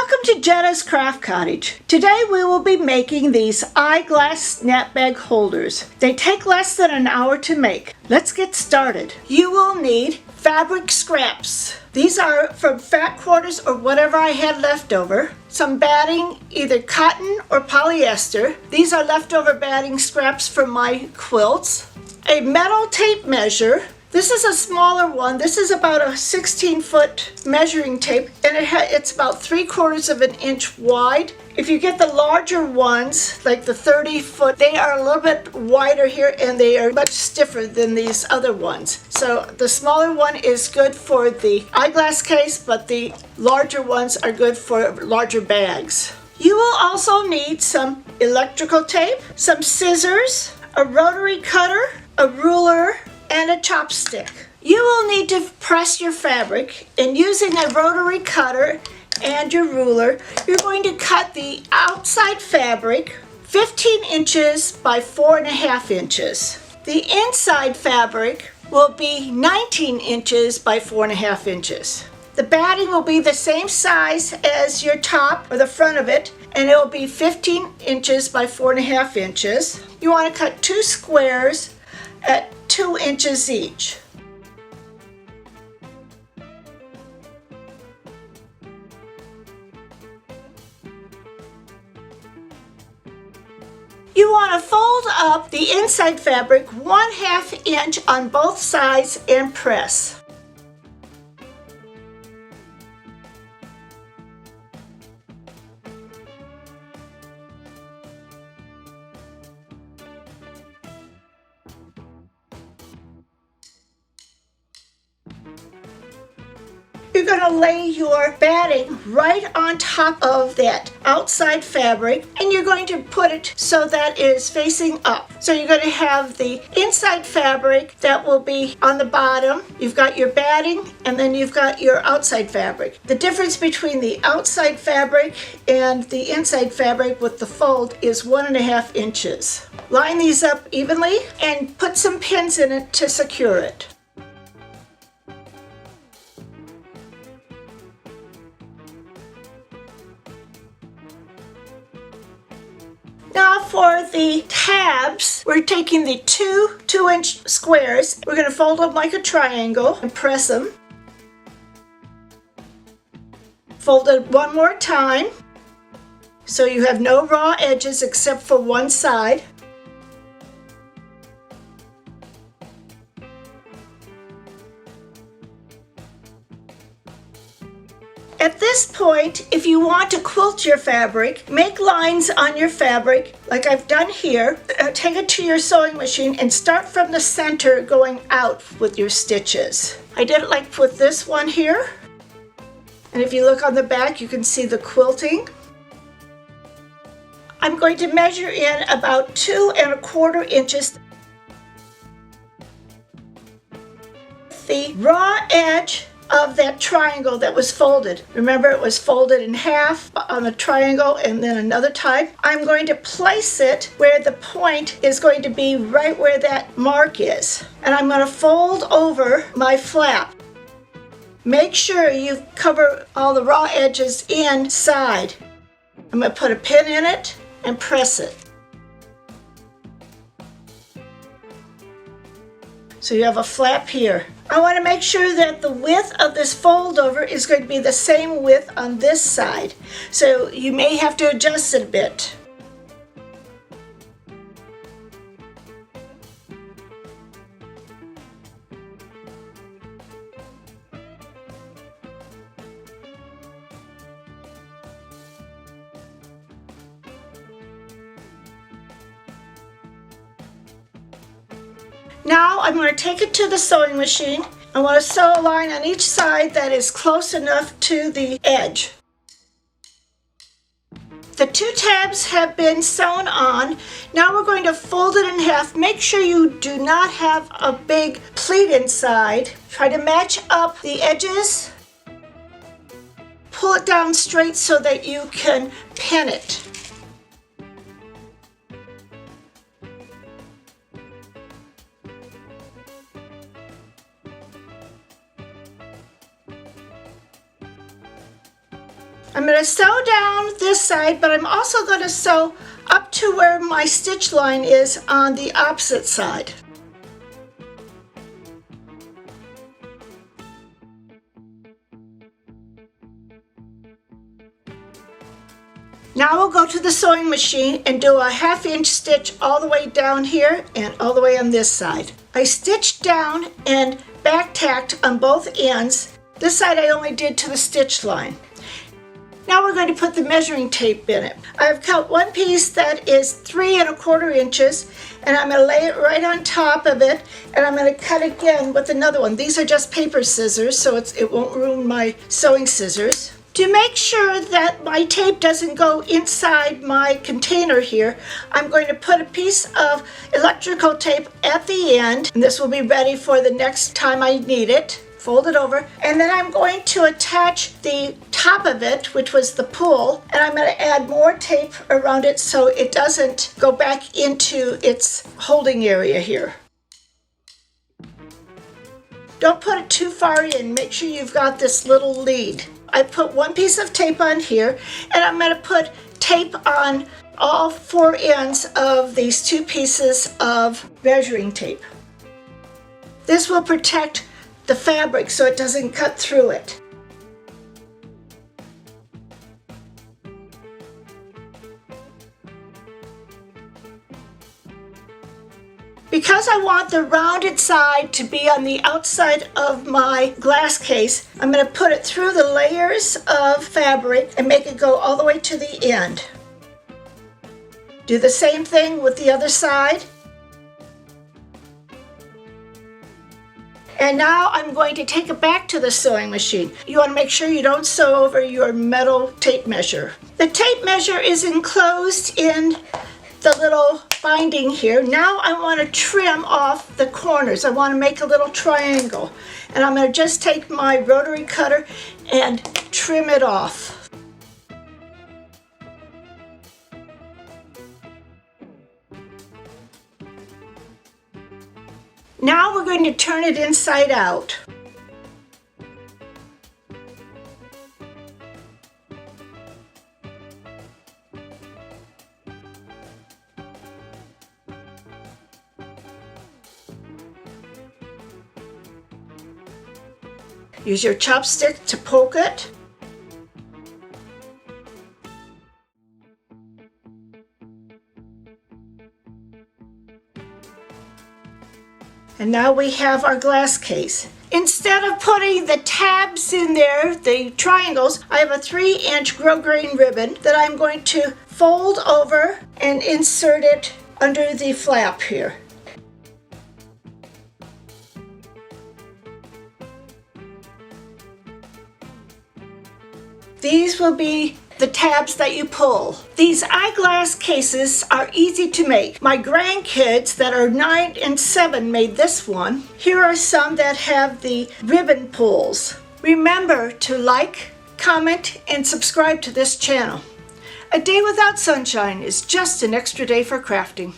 Welcome to Jadda's Craft Cottage. Today we will be making these eyeglass snap bag holders. They take less than an hour to make. Let's get started. You will need fabric scraps. These are from fat quarters or whatever I had left over. Some batting, either cotton or polyester. These are leftover batting scraps from my quilts. A metal tape measure. This is a smaller one. This is about a 16-foot measuring tape, and it's about 3/4 of an inch wide. If you get the larger ones, like the 30-foot, they are a little bit wider here and they are much stiffer than these other ones. So the smaller one is good for the eyeglass case, but the larger ones are good for larger bags. You will also need some electrical tape, some scissors, a rotary cutter, a ruler, and a chopstick. You will need to press your fabric, and using a rotary cutter and your ruler, you're going to cut the outside fabric 15 inches by 4.5 inches. The inside fabric will be 19 inches by 4.5 inches. The batting will be the same size as your top or the front of it, and it will be 15 inches by 4.5 inches. You want to cut 2 squares at 2 inches each. You want to fold up the inside fabric 1/2 inch on both sides and press. You're going to lay your batting right on top of that outside fabric, and you're going to put it so that it is facing up. So you're going to have the inside fabric that will be on the bottom. You've got your batting, and then you've got your outside fabric. The difference between the outside fabric and the inside fabric with the fold is 1.5 inches. Line these up evenly and put some pins in it to secure it. Now for the tabs, we're taking the two 2-inch squares. We're going to fold them like a triangle and press them. Fold it one more time so you have no raw edges except for one side. At this point, if you want to quilt your fabric, make lines on your fabric like I've done here. Take it to your sewing machine and start from the center going out with your stitches. I did it like with this one here. And if you look on the back, you can see the quilting. I'm going to measure in about 2¼ inches. The raw edge of that triangle that was folded. Remember, it was folded in half on a triangle and then another time. I'm going to place it where the point is going to be right where that mark is. And I'm going to fold over my flap. Make sure you cover all the raw edges inside. I'm going to put a pin in it and press it. So you have a flap here. I want to make sure that the width of this fold over is going to be the same width on this side. So you may have to adjust it a bit. Now I'm going to take it to the sewing machine. I want to sew a line on each side that is close enough to the edge. The 2 tabs have been sewn on. Now we're going to fold it in half. Make sure you do not have a big pleat inside. Try to match up the edges. Pull it down straight so that you can pin it. I'm going going to sew down this side, but I'm also going to sew up to where my stitch line is on the opposite side. Now we'll go to the sewing machine and do a 1/2 inch stitch all the way down here and all the way on this side. I stitched down and back tacked on both ends. This side I only did to the stitch line. Now we're going to put the measuring tape in it. I've cut one piece that is 3 1/4 inches, and I'm going to lay it right on top of it, and I'm going to cut again with another one. These are just paper scissors, so it won't ruin my sewing scissors. To make sure that my tape doesn't go inside my container here, I'm going to put a piece of electrical tape at the end, and this will be ready for the next time I need it. Fold it over, and then I'm going to attach the top of it, which was the pull, and I'm going to add more tape around it so it doesn't go back into its holding area here. Don't put it too far in. Make sure you've got this little lead. I put one piece of tape on here, and I'm going to put tape on all 4 ends of these 2 pieces of measuring tape. This will protect the fabric so it doesn't cut through it. Because I want the rounded side to be on the outside of my glass case, I'm going to put it through the layers of fabric and make it go all the way to the end. Do the same thing with the other side. And now I'm going to take it back to the sewing machine. You want to make sure you don't sew over your metal tape measure. The tape measure is enclosed in the little binding here. Now I want to trim off the corners. I want to make a little triangle. And I'm going to just take my rotary cutter and trim it off. Now we're going to turn it inside out. Use your chopstick to poke it. And now we have our glass case. Instead of putting the tabs in there, the triangles, I have a 3-inch grosgrain ribbon that I'm going to fold over and insert it under the flap here. These will be the tabs that you pull. These eyeglass cases are easy to make. My grandkids that are 9 and 7 made this one. Here are some that have the ribbon pulls. Remember to like, comment, and subscribe to this channel. A day without sunshine is just an extra day for crafting.